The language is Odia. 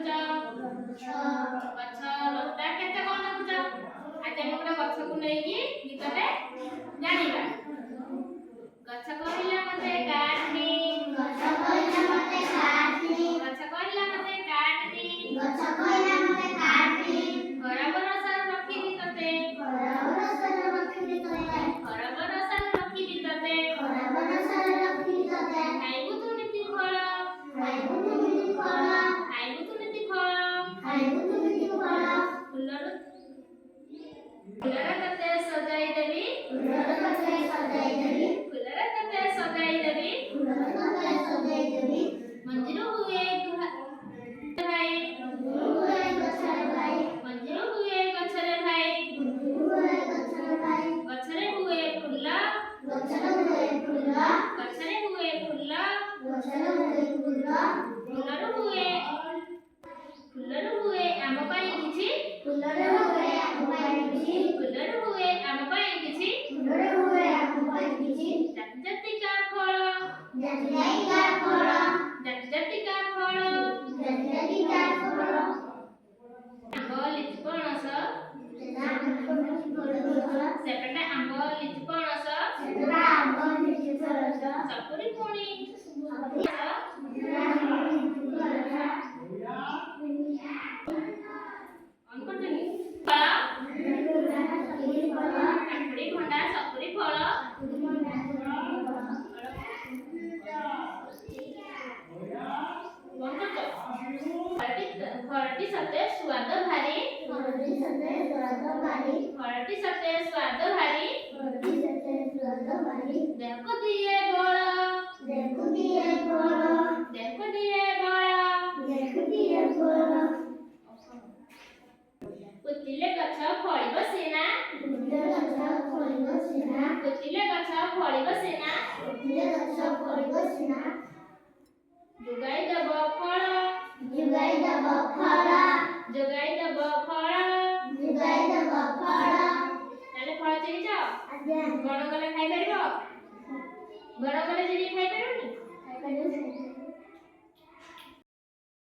ଦେଖୁଛ? ଗଛ ଲତା କେତେ କଣ ଦେଖୁଛ? ଆଜି ଆମେ ଗୋଟେ ଗଛକୁ ନେଇକି ଗୀତଟେ ଜାଣିବା। ଗଛ କହିଲା ମତେ କାଟନି, ଗଛ କହିଲା ମତେ କାଟନି, ଗଛ କହିଲା ମତେ କାଟନି, ଗଛ କହିଲା ମତେ କାଟନି, ଖରା ବରଷାରୁ ରଖିବି ତତେ, ଖରା ବରଷାରେ ରଖିବି ତତେ, ଖରା ବରଷାରୁ ରଖିବି ତତେ, ଖରା ବରଷାରେ ରଖିବି ତତେ, ଖାଇବୁ ତୁ ନୀତି ଫଳ, ଖାଇବୁ ତୁ ନୀତି ଫଳ, ଖାଇବୁ ତୁ ନୀତି ଫଳ, ଖାଇବୁ ତୁ ନୀତି ଫଳ, ଫୁଲର ତତେ ସଜାଇ ଦେବି, ଫୁଲର ତତେ ସଜାଇ ଦେବି, ଫୁଲର ତତେ ସଜାଇ ଦେବି, ଫୁଲର ତତେ ସଜାଇ ଦେବି, ମଞ୍ଜିରୁ ହୁଏ ଭାଇ, ମଞ୍ଜିରୁ ହୁଏ ଗଛରେ ଭାଇ, ମଞ୍ଜିରୁ ହୁଏ ଗଛରେ ଭାଇ, ମଞ୍ଜିରୁ ହୁଏ ଗଛରେ ଭାଇ, ଗଛରେ ହୁଏ ଫୁଲ, ଗଛରେ ହୁଏ ଫୁଲ, ଗଛରେ ହୁଏ ଫୁଲ, ଗଛରେ ହୁଏ ଫୁଲ, ଫୁଲରୁ ହୁଏ ଆମ ପାଇଁ କିଛି, ଫୁଲରେ ହୁଏ ଆମ ପାଇଁ କିଛି, ଫୁଲରୁ ହୁଏ ଆମ ପାଇଁ କିଛି, ଫୁଲରେ ହୁଏ ଆମ ପାଇଁ କିଛି, ଜାତି ଜାତିକା ଫଳ, ଜାତି ଜାତିକା ଫଳ, ଜାତି ଜାତିକା ଫଳ, ଜାତି ଜାତିକା ଫଳ, ଆମ୍ବ ଲିଚୁ ପଣସ, ସେଟା ସେପଟେ ଆମ୍ବ ଲିଚୁ ପଣସ, ଆମ୍ବ ଲିଚୁ ପଣସ, ସପୁରି ପୁଣି କାକୁଡି ଭଣ୍ଡା ସପୁରି ଫଳ, ଫଳଟି ସତେ ସ୍ୱାଦ ଭାରି, ଫଳଟି ସତେ ସ୍ୱାଦ ଭାରି, ଫଳଟି ସତେ ସ୍ୱାଦ ଭାରି, ଫଳଟି ସତେ ସ୍ୱାଦ ଭାରି, ଦେହକୁ ଦିଏ ବଳ, ଦେହକୁ ଦିଏ ବଳ, ଦେହକୁ ଦିଏ ବଳ, ଦେହକୁ ଦିଏ ବଳ, ପୋତିଲେ ଗଛ ଫଳିବ ସିନା, ପୋତିଲେ ଗଛ ଫଳିବ ସିନା, ପୋତିଲେ ଗଛ ଫଳିବ ସିନା, ପୋତିଲେ ଗଛ ଫଳିବ ସିନା, ଯୋଗାଇ ଦେବ ଫଳ, ଯୋଗାଇ ଦେବ ଫଳ, ଯୋଗାଇ ଦେବ ଫଳ, ଯୋଗାଇ ଦେବ ଫଳ, ତାହେଲେ ଫଳ ଚିହ୍ନିଛ? ଆଜ୍ଞା ବଣ ଗଲେ ଖାଇପାରିବ? ବଣ ଗଲେ ଚିହ୍ନି ଖାଇପାରିବନି? ଖାଇପାରିବ।